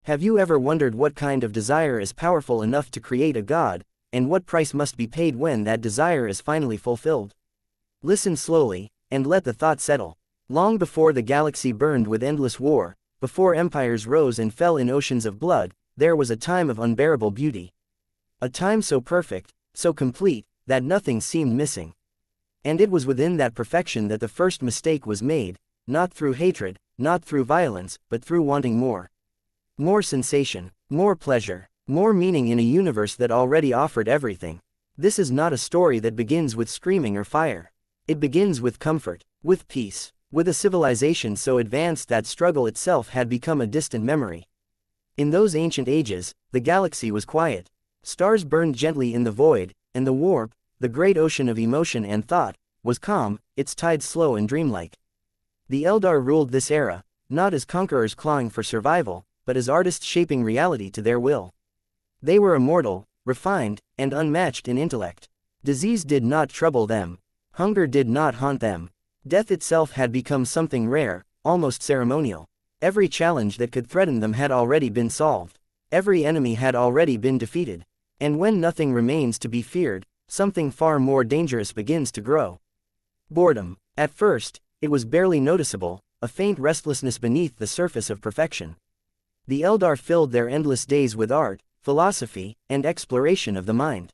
Have you ever wondered what kind of desire is powerful enough to create a god, and what price must be paid when that desire is finally fulfilled? Listen slowly, and let the thought settle. Long before the galaxy burned with endless war, before empires rose and fell in oceans of blood, there was a time of unbearable beauty. A time so perfect, so complete, that nothing seemed missing. And it was within that perfection that the first mistake was made, not through hatred, not through violence, but through wanting more. More sensation, more pleasure, more meaning in a universe that already offered everything. This is not a story that begins with screaming or fire. It begins with comfort, with peace, with a civilization so advanced that struggle itself had become a distant memory. In those ancient ages, the galaxy was quiet. Stars burned gently in the void, and the warp, the great ocean of emotion and thought, was calm, its tides slow and dreamlike. The Eldar ruled this era, not as conquerors clawing for survival, but as artists shaping reality to their will. They were immortal, refined, and unmatched in intellect. Disease did not trouble them. Hunger did not haunt them. Death itself had become something rare, almost ceremonial. Every challenge that could threaten them had already been solved. Every enemy had already been defeated. And when nothing remains to be feared, something far more dangerous begins to grow. Boredom. At first, it was barely noticeable, a faint restlessness beneath the surface of perfection. The Eldar filled their endless days with art, philosophy, and exploration of the mind.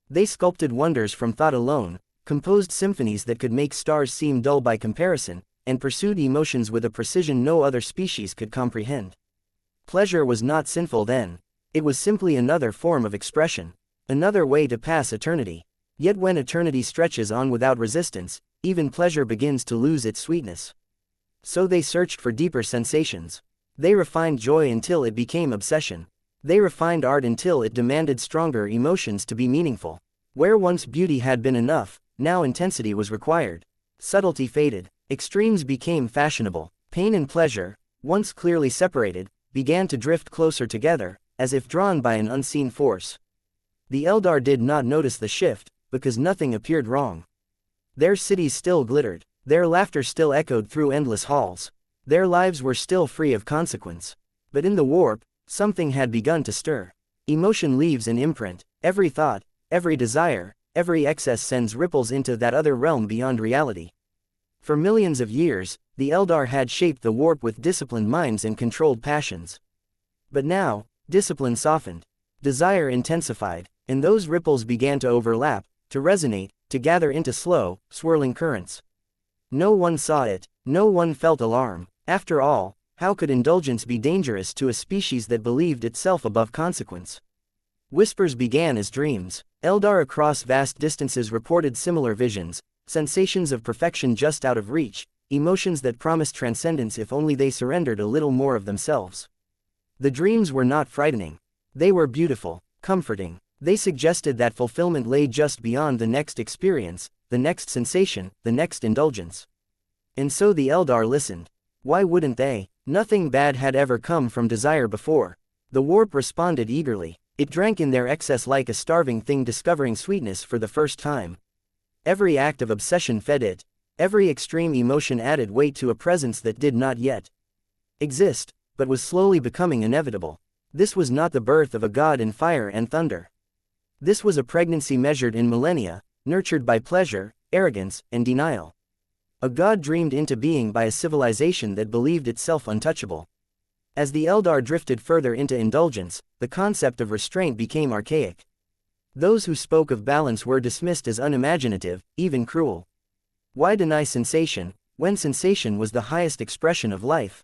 They sculpted wonders from thought alone, composed symphonies that could make stars seem dull by comparison, and pursued emotions with a precision no other species could comprehend. Pleasure was not sinful then. It was simply another form of expression, another way to pass eternity. Yet when eternity stretches on without resistance, even pleasure begins to lose its sweetness. So they searched for deeper sensations. They refined joy until it became obsession. They refined art until it demanded stronger emotions to be meaningful. Where once beauty had been enough, now intensity was required. Subtlety faded. Extremes became fashionable. Pain and pleasure, once clearly separated, began to drift closer together, as if drawn by an unseen force. The Eldar did not notice the shift, because nothing appeared wrong. Their cities still glittered. Their laughter still echoed through endless halls. Their lives were still free of consequence. But in the warp, something had begun to stir. Emotion leaves an imprint. Every thought, every desire, every excess sends ripples into that other realm beyond reality. For millions of years, the Eldar had shaped the warp with disciplined minds and controlled passions. But now, discipline softened. Desire intensified, and those ripples began to overlap, to resonate, to gather into slow, swirling currents. No one saw it, no one felt alarm. After all, how could indulgence be dangerous to a species that believed itself above consequence? Whispers began as dreams. Eldar across vast distances reported similar visions, sensations of perfection just out of reach, emotions that promised transcendence if only they surrendered a little more of themselves. The dreams were not frightening. They were beautiful, comforting. They suggested that fulfillment lay just beyond the next experience, the next sensation, the next indulgence. And so the Eldar listened. Why wouldn't they? Nothing bad had ever come from desire before. The warp responded eagerly. It drank in their excess like a starving thing discovering sweetness for the first time. Every act of obsession fed it. Every extreme emotion added weight to a presence that did not yet exist, but was slowly becoming inevitable. This was not the birth of a god in fire and thunder. This was a pregnancy measured in millennia, nurtured by pleasure, arrogance, and denial. A god dreamed into being by a civilization that believed itself untouchable. As the Eldar drifted further into indulgence, the concept of restraint became archaic. Those who spoke of balance were dismissed as unimaginative, even cruel. Why deny sensation, when sensation was the highest expression of life?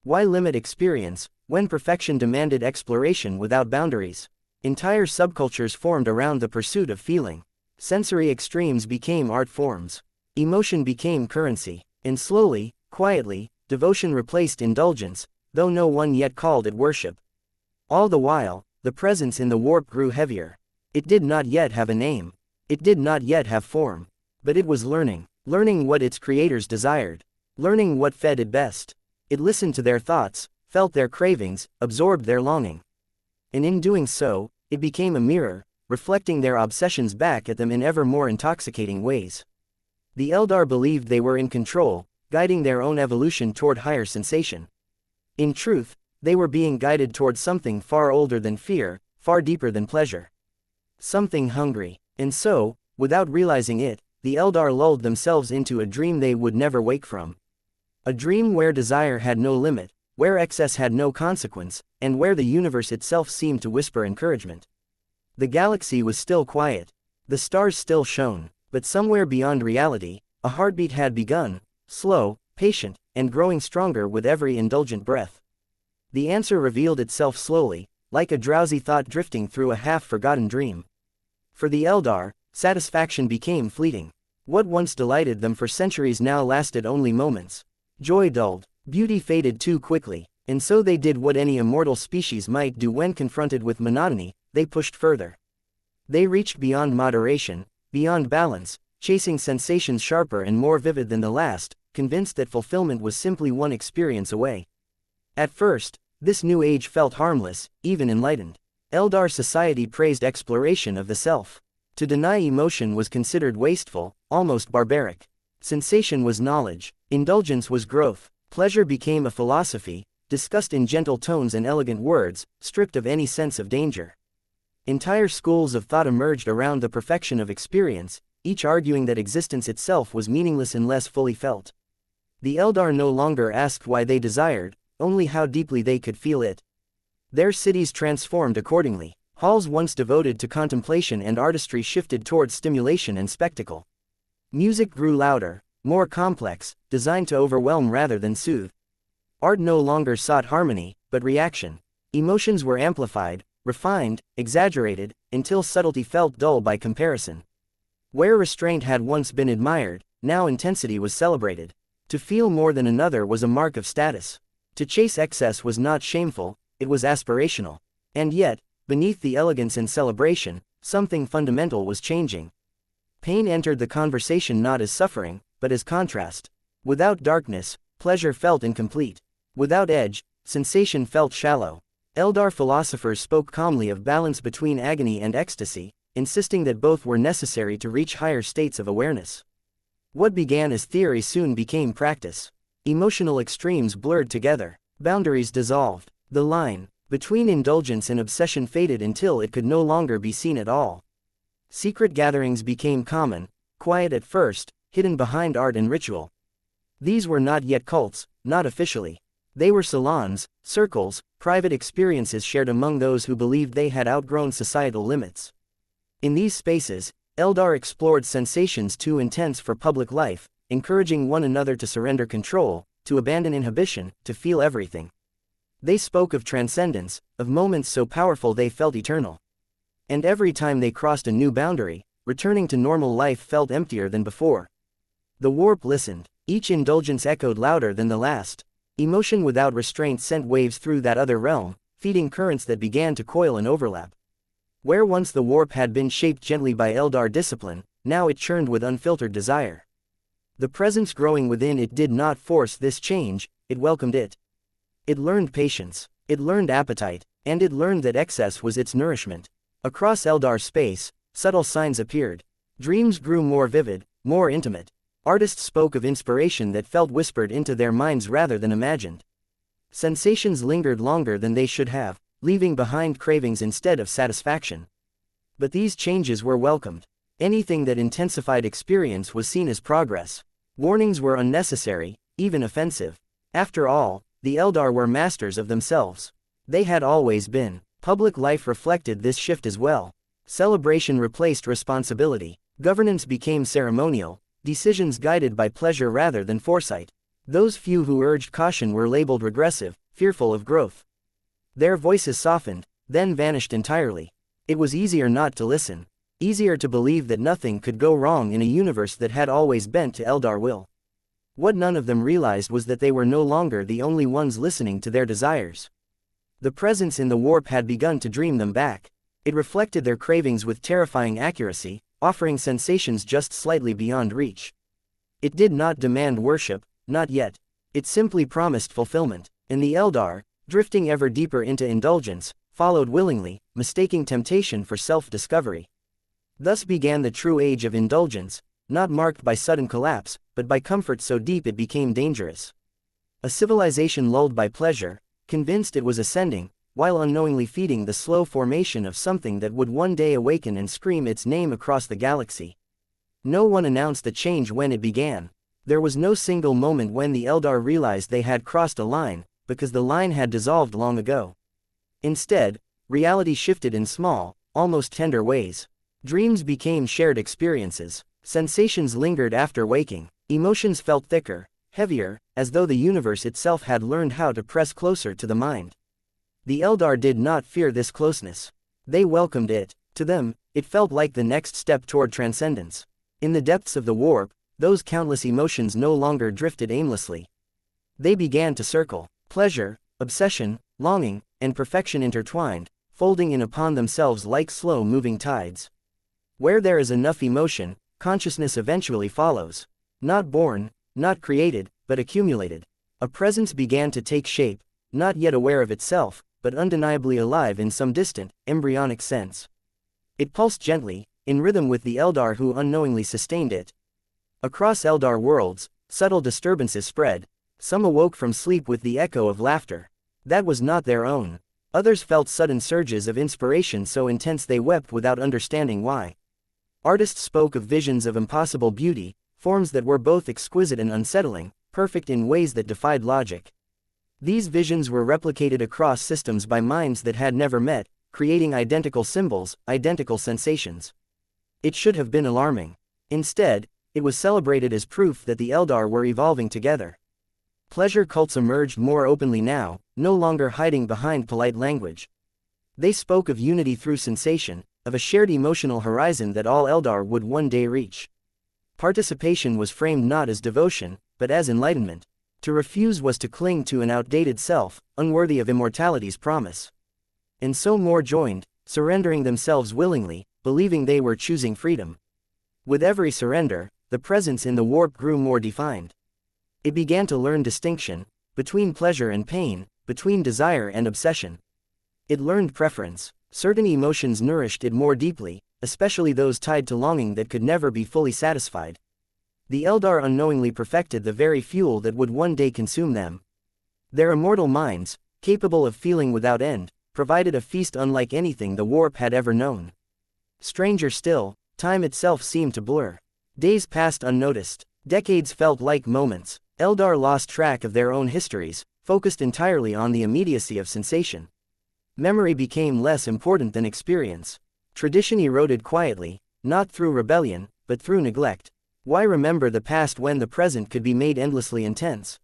Why limit experience, when perfection demanded exploration without boundaries? Entire subcultures formed around the pursuit of feeling. Sensory extremes became art forms. Emotion became currency. And slowly, quietly, devotion replaced indulgence, though no one yet called it worship. All the while, the presence in the warp grew heavier. It did not yet have a name. It did not yet have form. But it was learning. Learning what its creators desired. Learning what fed it best. It listened to their thoughts, felt their cravings, absorbed their longing. And in doing so, it became a mirror, reflecting their obsessions back at them in ever more intoxicating ways. The Eldar believed they were in control, guiding their own evolution toward higher sensation. In truth, They were being guided towards something far older than fear, far deeper than pleasure. Something hungry. And so, without realizing it, the Eldar lulled themselves into a dream they would never wake from. A dream where desire had no limit, where excess had no consequence, and where the universe itself seemed to whisper encouragement. The galaxy was still quiet. The stars still shone, but somewhere beyond reality, a heartbeat had begun, slow, patient, and growing stronger with every indulgent breath. The answer revealed itself slowly, like a drowsy thought drifting through a half-forgotten dream. For the Eldar, satisfaction became fleeting. What once delighted them for centuries now lasted only moments. Joy dulled, beauty faded too quickly, and so they did what any immortal species might do when confronted with monotony: they pushed further. They reached beyond moderation, beyond balance, chasing sensations sharper and more vivid than the last, convinced that fulfillment was simply one experience away. At first, this new age felt harmless, even enlightened. Eldar society praised exploration of the self. To deny emotion was considered wasteful, almost barbaric. Sensation was knowledge, indulgence was growth, pleasure became a philosophy, discussed in gentle tones and elegant words, stripped of any sense of danger. Entire schools of thought emerged around the perfection of experience, each arguing that existence itself was meaningless unless fully felt. The Eldar no longer asked why they desired, only how deeply they could feel it. Their cities transformed accordingly. Halls once devoted to contemplation and artistry shifted towards stimulation and spectacle. Music grew louder, more complex, designed to overwhelm rather than soothe. Art no longer sought harmony, but reaction. Emotions were amplified, refined, exaggerated, until subtlety felt dull by comparison. Where restraint had once been admired, now intensity was celebrated. To feel more than another was a mark of status. To chase excess was not shameful, it was aspirational. And yet, beneath the elegance and celebration, something fundamental was changing. Pain entered the conversation not as suffering, but as contrast. Without darkness, pleasure felt incomplete. Without edge, sensation felt shallow. Eldar philosophers spoke calmly of balance between agony and ecstasy, insisting that both were necessary to reach higher states of awareness. What began as theory soon became practice. Emotional extremes blurred together. Boundaries dissolved. The line between indulgence and obsession faded until it could no longer be seen at all. Secret gatherings became common, quiet at first, hidden behind art and ritual. These were not yet cults, not officially. They were salons, circles, private experiences shared among those who believed they had outgrown societal limits. In these spaces, Eldar explored sensations too intense for public life, encouraging one another to surrender control, to abandon inhibition, to feel everything. They spoke of transcendence, of moments so powerful they felt eternal. And every time they crossed a new boundary, returning to normal life felt emptier than before. The warp listened. Each indulgence echoed louder than the last. Emotion without restraint sent waves through that other realm, feeding currents that began to coil and overlap. Where once the warp had been shaped gently by Eldar discipline, now it churned with unfiltered desire. The presence growing within it did not force this change, it welcomed it. It learned patience, it learned appetite, and it learned that excess was its nourishment. Across Eldar space, subtle signs appeared. Dreams grew more vivid, more intimate. Artists spoke of inspiration that felt whispered into their minds rather than imagined. Sensations lingered longer than they should have, leaving behind cravings instead of satisfaction. But these changes were welcomed. Anything that intensified experience was seen as progress. Warnings were unnecessary, even offensive. After all, the Eldar were masters of themselves. They had always been. Public life reflected this shift as well. Celebration replaced responsibility. Governance became ceremonial, decisions guided by pleasure rather than foresight. Those few who urged caution were labeled regressive, fearful of growth. Their voices softened, then vanished entirely. It was easier not to listen. Easier to believe that nothing could go wrong in a universe that had always bent to Eldar will. What none of them realized was that they were no longer the only ones listening to their desires. The presence in the warp had begun to dream them back. It reflected their cravings with terrifying accuracy, offering sensations just slightly beyond reach. It did not demand worship, not yet. It simply promised fulfillment. And the Eldar, drifting ever deeper into indulgence, followed willingly, mistaking temptation for self-discovery. Thus began the true age of indulgence, not marked by sudden collapse, but by comfort so deep it became dangerous. A civilization lulled by pleasure, convinced it was ascending, while unknowingly feeding the slow formation of something that would one day awaken and scream its name across the galaxy. No one announced the change when it began. There was no single moment when the Eldar realized they had crossed a line, because the line had dissolved long ago. Instead, reality shifted in small, almost tender ways. Dreams became shared experiences. Sensations lingered after waking. Emotions felt thicker, heavier, as though the universe itself had learned how to press closer to the mind. The Eldar did not fear this closeness. They welcomed it. To them, it felt like the next step toward transcendence. In the depths of the warp, those countless emotions no longer drifted aimlessly. They began to circle. Pleasure, obsession, longing, and perfection intertwined, folding in upon themselves like slow-moving tides. Where there is enough emotion, consciousness eventually follows. Not born, not created, but accumulated. A presence began to take shape, not yet aware of itself, but undeniably alive in some distant, embryonic sense. It pulsed gently, in rhythm with the Eldar who unknowingly sustained it. Across Eldar worlds, subtle disturbances spread. Some awoke from sleep with the echo of laughter. That was not their own. Others felt sudden surges of inspiration so intense they wept without understanding why. Artists spoke of visions of impossible beauty, forms that were both exquisite and unsettling, perfect in ways that defied logic. These visions were replicated across systems by minds that had never met, creating identical symbols, identical sensations. It should have been alarming. Instead, it was celebrated as proof that the Eldar were evolving together. Pleasure cults emerged more openly now, no longer hiding behind polite language. They spoke of unity through sensation, of a shared emotional horizon that all Eldar would one day reach. Participation was framed not as devotion, but as enlightenment. To refuse was to cling to an outdated self, unworthy of immortality's promise. And so more joined, surrendering themselves willingly, believing they were choosing freedom. With every surrender, the presence in the warp grew more defined. It began to learn distinction, between pleasure and pain, between desire and obsession. It learned preference. Certain emotions nourished it more deeply, especially those tied to longing that could never be fully satisfied. The Eldar unknowingly perfected the very fuel that would one day consume them. Their immortal minds, capable of feeling without end, provided a feast unlike anything the warp had ever known. Stranger still, time itself seemed to blur. Days passed unnoticed. Decades felt like moments. Eldar lost track of their own histories, focused entirely on the immediacy of sensation. Memory became less important than experience. Tradition eroded quietly, not through rebellion, but through neglect. Why remember the past when the present could be made endlessly intense?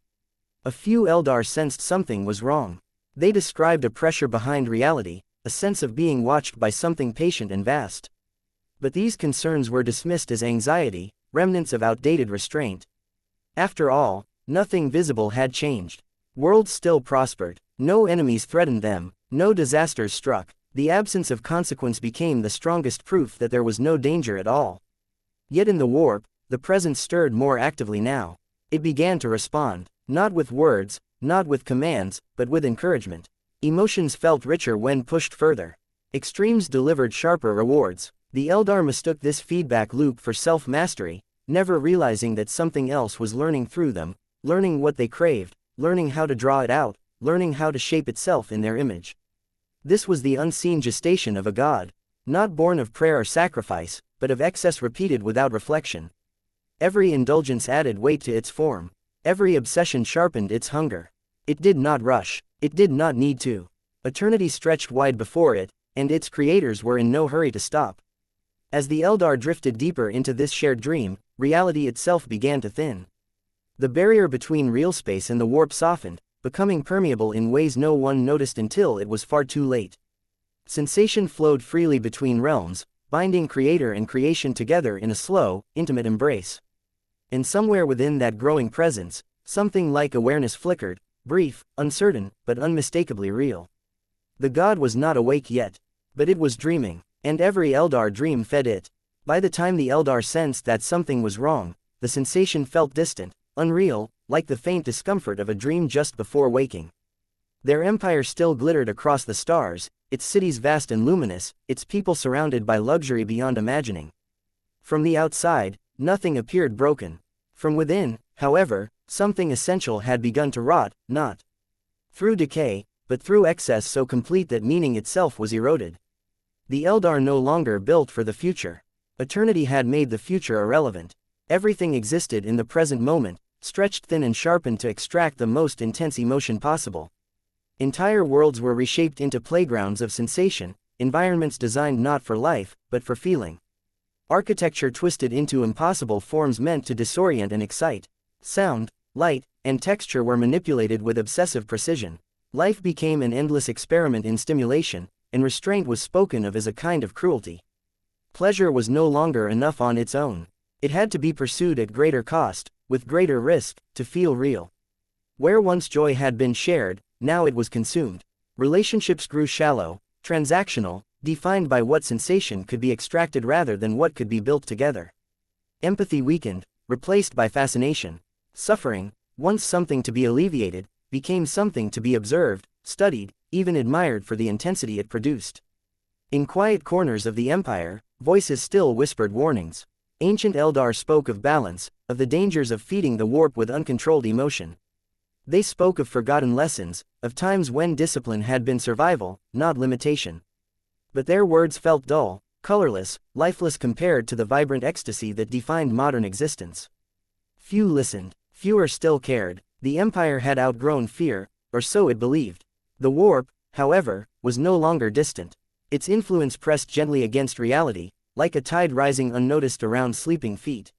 A few Eldar sensed something was wrong. They described a pressure behind reality, a sense of being watched by something patient and vast. But these concerns were dismissed as anxiety, remnants of outdated restraint. After all, nothing visible had changed. Worlds still prospered. No enemies threatened them. No disasters struck. The absence of consequence became the strongest proof that there was no danger at all. Yet in the warp, the presence stirred more actively now. It began to respond, not with words, not with commands, but with encouragement. Emotions felt richer when pushed further. Extremes delivered sharper rewards. The Eldar mistook this feedback loop for self-mastery, never realizing that something else was learning through them, learning what they craved, learning how to draw it out, learning how to shape itself in their image. This was the unseen gestation of a god, not born of prayer or sacrifice, but of excess repeated without reflection. Every indulgence added weight to its form. Every obsession sharpened its hunger. It did not rush. It did not need to. Eternity stretched wide before it, and its creators were in no hurry to stop. As the Eldar drifted deeper into this shared dream, reality itself began to thin. The barrier between real space and the warp softened, becoming permeable in ways no one noticed until it was far too late. Sensation flowed freely between realms, binding creator and creation together in a slow, intimate embrace. And somewhere within that growing presence, something like awareness flickered, brief, uncertain, but unmistakably real. The god was not awake yet, but it was dreaming, and every Eldar dream fed it. By the time the Eldar sensed that something was wrong, the sensation felt distant, unreal, like the faint discomfort of a dream just before waking. Their empire still glittered across the stars, its cities vast and luminous, its people surrounded by luxury beyond imagining. From the outside, nothing appeared broken. From within, however, something essential had begun to rot, not through decay, but through excess so complete that meaning itself was eroded. The Eldar no longer built for the future. Eternity had made the future irrelevant. Everything existed in the present moment, stretched thin and sharpened to extract the most intense emotion possible. Entire worlds were reshaped into playgrounds of sensation, environments designed not for life, but for feeling. Architecture twisted into impossible forms meant to disorient and excite. Sound, light, and texture were manipulated with obsessive precision. Life became an endless experiment in stimulation, and restraint was spoken of as a kind of cruelty. Pleasure was no longer enough on its own. It had to be pursued at greater cost, with greater risk, to feel real. Where once joy had been shared, now it was consumed. Relationships grew shallow, transactional, defined by what sensation could be extracted rather than what could be built together. Empathy weakened, replaced by fascination. Suffering, once something to be alleviated, became something to be observed, studied, even admired for the intensity it produced. In quiet corners of the Empire, voices still whispered warnings. Ancient Eldar spoke of balance, of the dangers of feeding the warp with uncontrolled emotion. They spoke of forgotten lessons, of times when discipline had been survival, not limitation. But their words felt dull, colorless, lifeless compared to the vibrant ecstasy that defined modern existence. Few listened, fewer still cared. The Empire had outgrown fear, or so it believed. The warp, however, was no longer distant. Its influence pressed gently against reality, like a tide rising unnoticed around sleeping feet.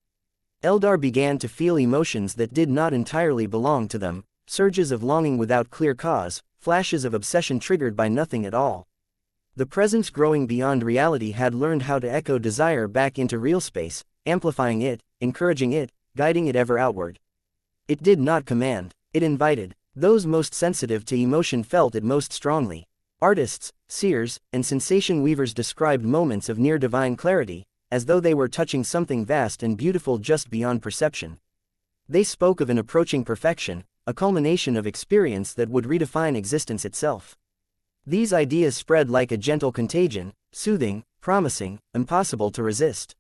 Eldar began to feel emotions that did not entirely belong to them, surges of longing without clear cause, flashes of obsession triggered by nothing at all. The presence growing beyond reality had learned how to echo desire back into real space, amplifying it, encouraging it, guiding it ever outward. It did not command, it invited. Those most sensitive to emotion felt it most strongly. Artists, seers, and sensation weavers described moments of near-divine clarity, as though they were touching something vast and beautiful just beyond perception. They spoke of an approaching perfection, a culmination of experience that would redefine existence itself. These ideas spread like a gentle contagion, soothing, promising, impossible to resist.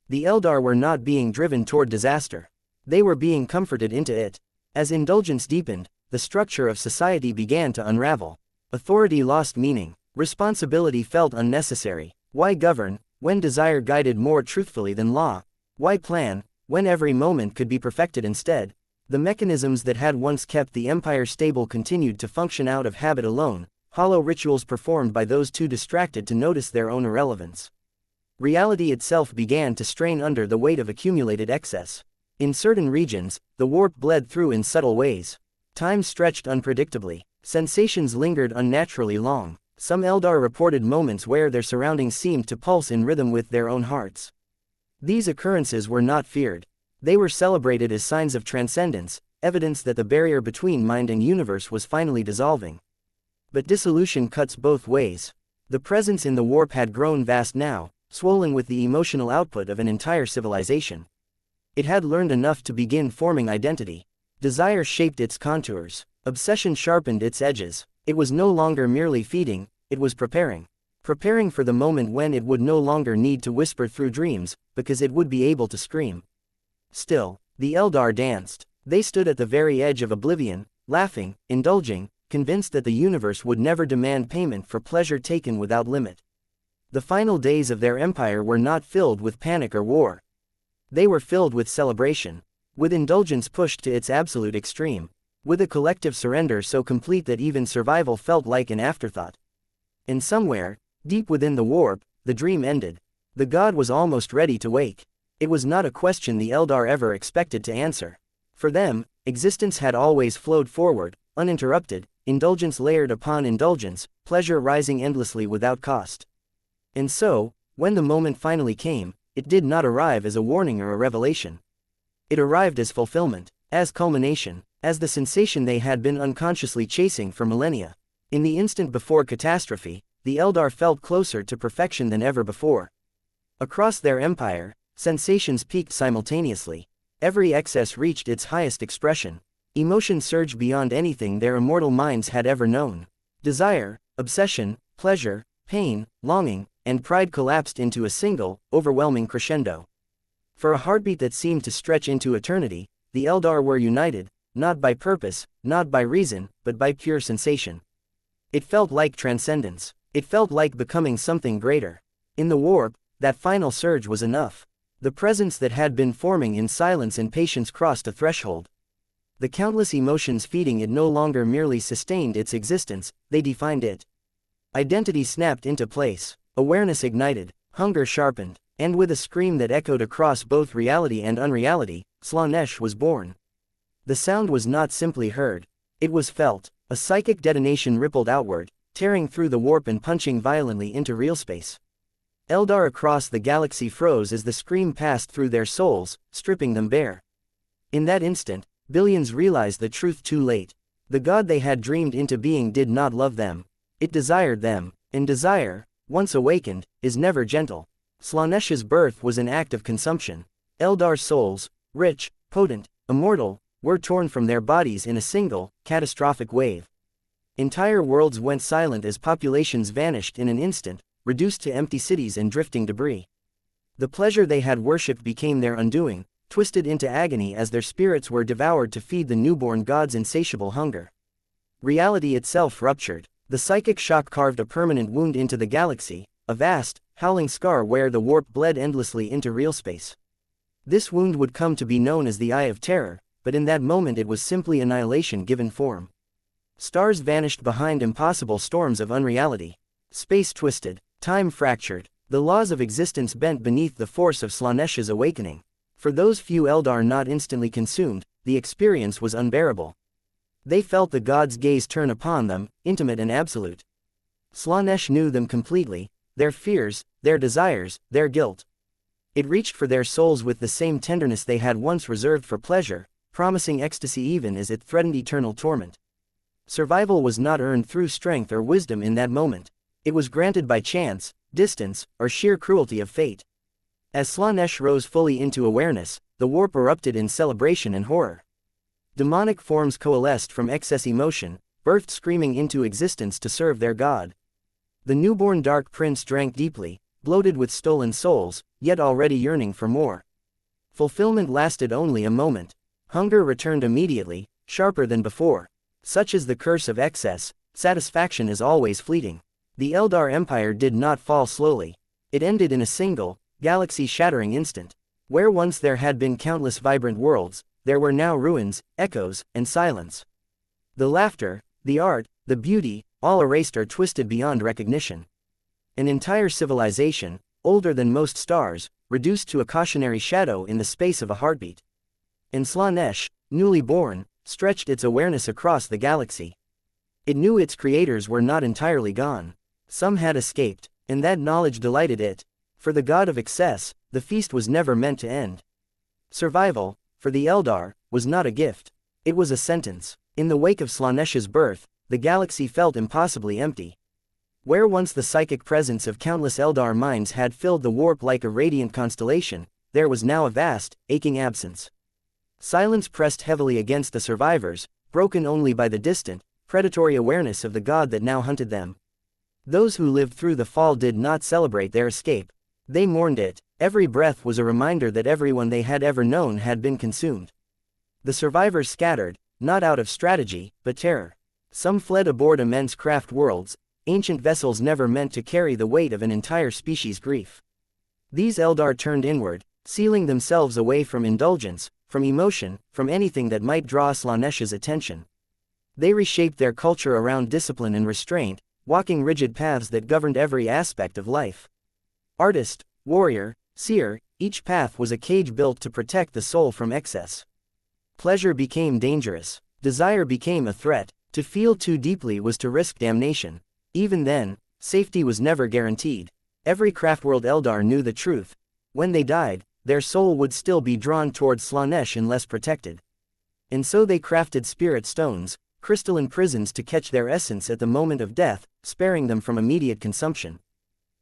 The Eldar were not being driven toward disaster. They were being comforted into it. As indulgence deepened, the structure of society began to unravel. Authority lost meaning. Responsibility felt unnecessary. Why govern, when desire guided more truthfully than law? Why plan, when every moment could be perfected instead? The mechanisms that had once kept the Empire stable continued to function out of habit alone, hollow rituals performed by those too distracted to notice their own irrelevance. Reality itself began to strain under the weight of accumulated excess. In certain regions, the warp bled through in subtle ways. Time stretched unpredictably. Sensations lingered unnaturally long. Some Eldar reported moments where their surroundings seemed to pulse in rhythm with their own hearts. These occurrences were not feared. They were celebrated as signs of transcendence, evidence that the barrier between mind and universe was finally dissolving. But dissolution cuts both ways. The presence in the warp had grown vast now, swollen with the emotional output of an entire civilization. It had learned enough to begin forming identity. Desire shaped its contours. Obsession sharpened its edges. It was no longer merely feeding, it was preparing. Preparing for the moment when it would no longer need to whisper through dreams, because it would be able to scream. Still, the Eldar danced. They stood at the very edge of oblivion, laughing, indulging, convinced that the universe would never demand payment for pleasure taken without limit. The final days of their empire were not filled with panic or war. They were filled with celebration, with indulgence pushed to its absolute extreme, with a collective surrender so complete that even survival felt like an afterthought. And somewhere, deep within the warp, the dream ended. The god was almost ready to wake. It was not a question the Eldar ever expected to answer. For them, existence had always flowed forward, uninterrupted, indulgence layered upon indulgence, pleasure rising endlessly without cost. And so, when the moment finally came, it did not arrive as a warning or a revelation. It arrived as fulfillment, as culmination, as the sensation they had been unconsciously chasing for millennia. In the instant before catastrophe, the Eldar felt closer to perfection than ever before. Across their empire, sensations peaked simultaneously. Every excess reached its highest expression. Emotion surged beyond anything their immortal minds had ever known. Desire, obsession, pleasure, pain, longing, and pride collapsed into a single, overwhelming crescendo. For a heartbeat that seemed to stretch into eternity, the Eldar were united, not by purpose, not by reason, but by pure sensation. It felt like transcendence. It felt like becoming something greater. In the warp, that final surge was enough. The presence that had been forming in silence and patience crossed a threshold. The countless emotions feeding it no longer merely sustained its existence, they defined it. Identity snapped into place, awareness ignited, hunger sharpened, and with a scream that echoed across both reality and unreality, Slaanesh was born. The sound was not simply heard. It was felt. A psychic detonation rippled outward, tearing through the warp and punching violently into real space. Eldar across the galaxy froze as the scream passed through their souls, stripping them bare. In that instant, billions realized the truth too late. The god they had dreamed into being did not love them. It desired them, and desire, once awakened, is never gentle. Slaanesh's birth was an act of consumption. Eldar souls, rich, potent, immortal, were torn from their bodies in a single, catastrophic wave. Entire worlds went silent as populations vanished in an instant, reduced to empty cities and drifting debris. The pleasure they had worshipped became their undoing, twisted into agony as their spirits were devoured to feed the newborn god's insatiable hunger. Reality itself ruptured. The psychic shock carved a permanent wound into the galaxy, a vast, howling scar where the warp bled endlessly into real space. This wound would come to be known as the Eye of Terror, but in that moment it was simply annihilation given form. Stars vanished behind impossible storms of unreality. Space twisted, time fractured, the laws of existence bent beneath the force of Slaanesh's awakening. For those few Eldar not instantly consumed, the experience was unbearable. They felt the god's gaze turn upon them, intimate and absolute. Slaanesh knew them completely, their fears, their desires, their guilt. It reached for their souls with the same tenderness they had once reserved for pleasure, promising ecstasy even as it threatened eternal torment. Survival was not earned through strength or wisdom in that moment. It was granted by chance, distance, or sheer cruelty of fate. As Slaanesh rose fully into awareness, the warp erupted in celebration and horror. Demonic forms coalesced from excess emotion, birthed screaming into existence to serve their god. The newborn Dark Prince drank deeply, bloated with stolen souls, yet already yearning for more. Fulfillment lasted only a moment. Hunger returned immediately, sharper than before. Such is the curse of excess, satisfaction is always fleeting. The Eldar Empire did not fall slowly. It ended in a single, galaxy-shattering instant. Where once there had been countless vibrant worlds, there were now ruins, echoes, and silence. The laughter, the art, the beauty, all erased or twisted beyond recognition. An entire civilization, older than most stars, reduced to a cautionary shadow in the space of a heartbeat. And Slaanesh, newly born, stretched its awareness across the galaxy. It knew its creators were not entirely gone. Some had escaped, and that knowledge delighted it. For the god of excess, the feast was never meant to end. Survival, for the Eldar, was not a gift. It was a sentence. In the wake of Slaanesh's birth, the galaxy felt impossibly empty. Where once the psychic presence of countless Eldar minds had filled the warp like a radiant constellation, there was now a vast, aching absence. Silence pressed heavily against the survivors, broken only by the distant, predatory awareness of the god that now hunted them. Those who lived through the fall did not celebrate their escape. They mourned it. Every breath was a reminder that everyone they had ever known had been consumed. The survivors scattered, not out of strategy, but terror. Some fled aboard immense craft worlds, ancient vessels never meant to carry the weight of an entire species' grief. These Eldar turned inward, sealing themselves away from indulgence, from emotion, from anything that might draw Slaanesh's attention. They reshaped their culture around discipline and restraint, walking rigid paths that governed every aspect of life. Artist, warrior, seer, each path was a cage built to protect the soul from excess. Pleasure became dangerous. Desire became a threat. To feel too deeply was to risk damnation. Even then, safety was never guaranteed. Every craftworld Eldar knew the truth. When they died, their soul would still be drawn towards Slaanesh unless protected. And so they crafted spirit stones, crystalline prisons to catch their essence at the moment of death, sparing them from immediate consumption.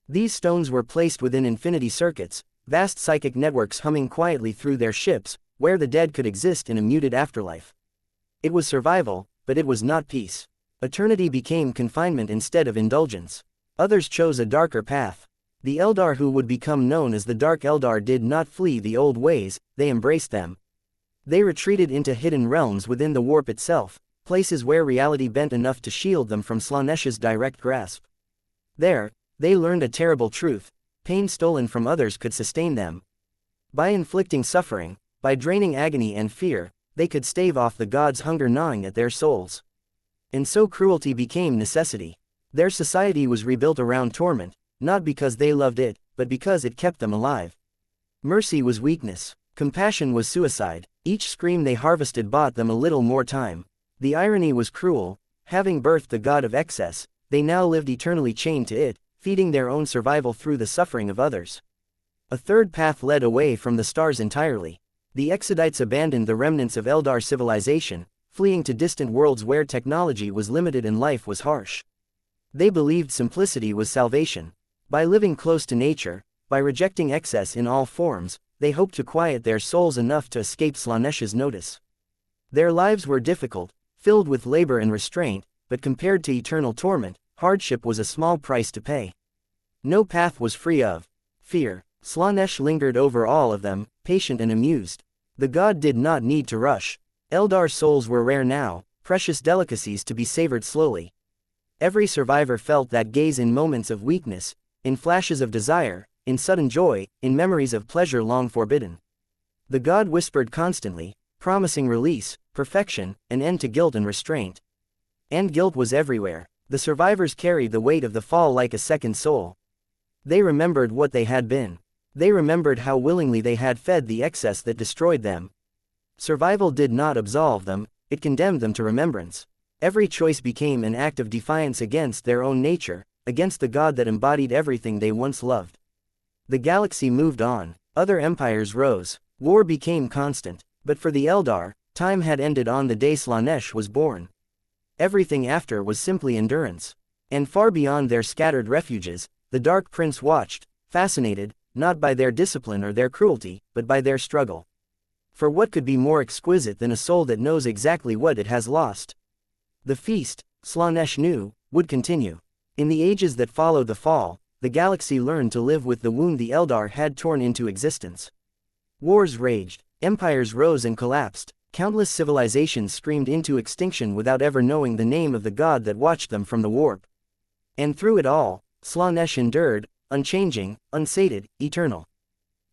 These stones were placed within infinity circuits, vast psychic networks humming quietly through their ships, where the dead could exist in a muted afterlife. It was survival, but it was not peace. Eternity became confinement instead of indulgence. Others chose a darker path. The Eldar who would become known as the Dark Eldar did not flee the old ways, they embraced them. They retreated into hidden realms within the warp itself, places where reality bent enough to shield them from Slaanesh's direct grasp. There, they learned a terrible truth: pain stolen from others could sustain them. By inflicting suffering, by draining agony and fear, they could stave off the gods' hunger gnawing at their souls. And so cruelty became necessity. Their society was rebuilt around torment, not because they loved it, but because it kept them alive. Mercy was weakness. Compassion was suicide. Each scream they harvested bought them a little more time. The irony was cruel: having birthed the god of excess, they now lived eternally chained to it, feeding their own survival through the suffering of others. A third path led away from the stars entirely. The Exodites abandoned the remnants of Eldar civilization, fleeing to distant worlds where technology was limited and life was harsh. They believed simplicity was salvation. By living close to nature, by rejecting excess in all forms, they hoped to quiet their souls enough to escape Slaanesh's notice. Their lives were difficult, filled with labor and restraint, but compared to eternal torment, hardship was a small price to pay. No path was free of fear. Slaanesh lingered over all of them, patient and amused. The god did not need to rush. Eldar souls were rare now, precious delicacies to be savored slowly. Every survivor felt that gaze in moments of weakness, in flashes of desire, in sudden joy, in memories of pleasure long forbidden. The god whispered constantly, promising release, perfection, an end to guilt and restraint. And guilt was everywhere. The survivors carried the weight of the fall like a second soul. They remembered what they had been. They remembered how willingly they had fed the excess that destroyed them. Survival did not absolve them, it condemned them to remembrance. Every choice became an act of defiance against their own nature, against the god that embodied everything they once loved. The galaxy moved on. Other empires rose. War became constant. But for the Eldar, time had ended on the day Slaanesh was born. Everything after was simply endurance. And far beyond their scattered refuges, the Dark Prince watched, fascinated, not by their discipline or their cruelty, but by their struggle. For what could be more exquisite than a soul that knows exactly what it has lost? The feast, Slaanesh knew, would continue. In the ages that followed the fall, the galaxy learned to live with the wound the Eldar had torn into existence. Wars raged, empires rose and collapsed, countless civilizations screamed into extinction without ever knowing the name of the god that watched them from the warp. And through it all, Slaanesh endured, unchanging, unsated, eternal.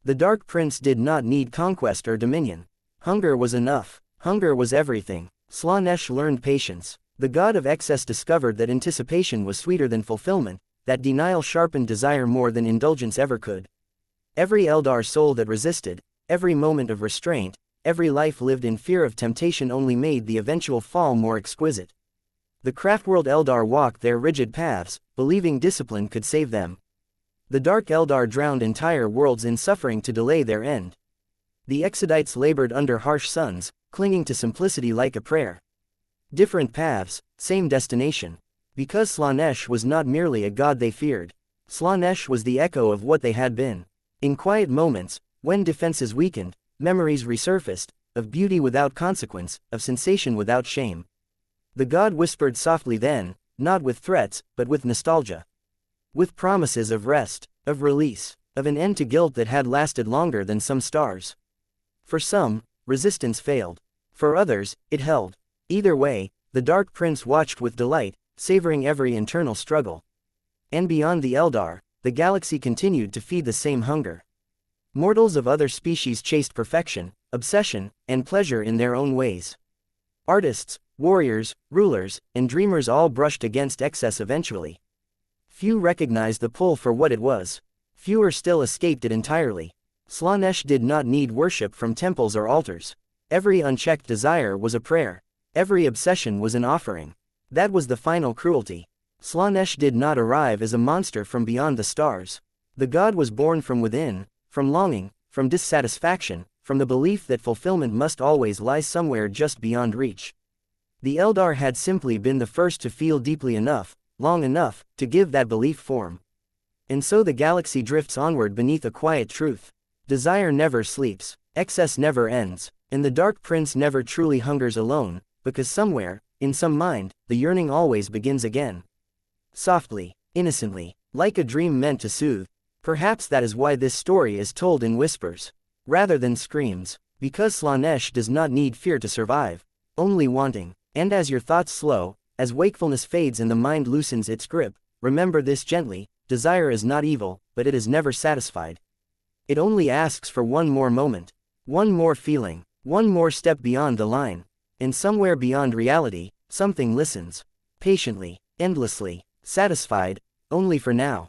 The Dark Prince did not need conquest or dominion. Hunger was enough. Hunger was everything. Slaanesh learned patience. The god of excess discovered that anticipation was sweeter than fulfillment, that denial sharpened desire more than indulgence ever could. Every Eldar soul that resisted, every moment of restraint, every life lived in fear of temptation only made the eventual fall more exquisite. The Craftworld Eldar walked their rigid paths, believing discipline could save them. The Dark Eldar drowned entire worlds in suffering to delay their end. The Exodites labored under harsh suns, clinging to simplicity like a prayer. Different paths, same destination. Because Slaanesh was not merely a god they feared. Slaanesh was the echo of what they had been. In quiet moments, when defenses weakened, memories resurfaced, of beauty without consequence, of sensation without shame. The god whispered softly then, not with threats, but with nostalgia. With promises of rest, of release, of an end to guilt that had lasted longer than some stars. For some, resistance failed. For others, it held. Either way, the Dark Prince watched with delight, savoring every internal struggle. And beyond the Eldar, the galaxy continued to feed the same hunger. Mortals of other species chased perfection, obsession, and pleasure in their own ways. Artists, warriors, rulers, and dreamers all brushed against excess eventually. Few recognized the pull for what it was. Fewer still escaped it entirely. Slaanesh did not need worship from temples or altars. Every unchecked desire was a prayer. Every obsession was an offering. That was the final cruelty. Slaanesh did not arrive as a monster from beyond the stars. The god was born from within, from longing, from dissatisfaction, from the belief that fulfillment must always lie somewhere just beyond reach. The Eldar had simply been the first to feel deeply enough, long enough, to give that belief form. And so the galaxy drifts onward beneath a quiet truth. Desire never sleeps, excess never ends, and the Dark Prince never truly hungers alone, because somewhere, in some mind, the yearning always begins again. Softly, innocently, like a dream meant to soothe. Perhaps that is why this story is told in whispers, rather than screams, because Slaanesh does not need fear to survive, only wanting. And as your thoughts slow, as wakefulness fades and the mind loosens its grip, remember this gently: desire is not evil, but it is never satisfied. It only asks for one more moment, one more feeling, one more step beyond the line. And somewhere beyond reality, something listens. Patiently, endlessly, satisfied, only for now.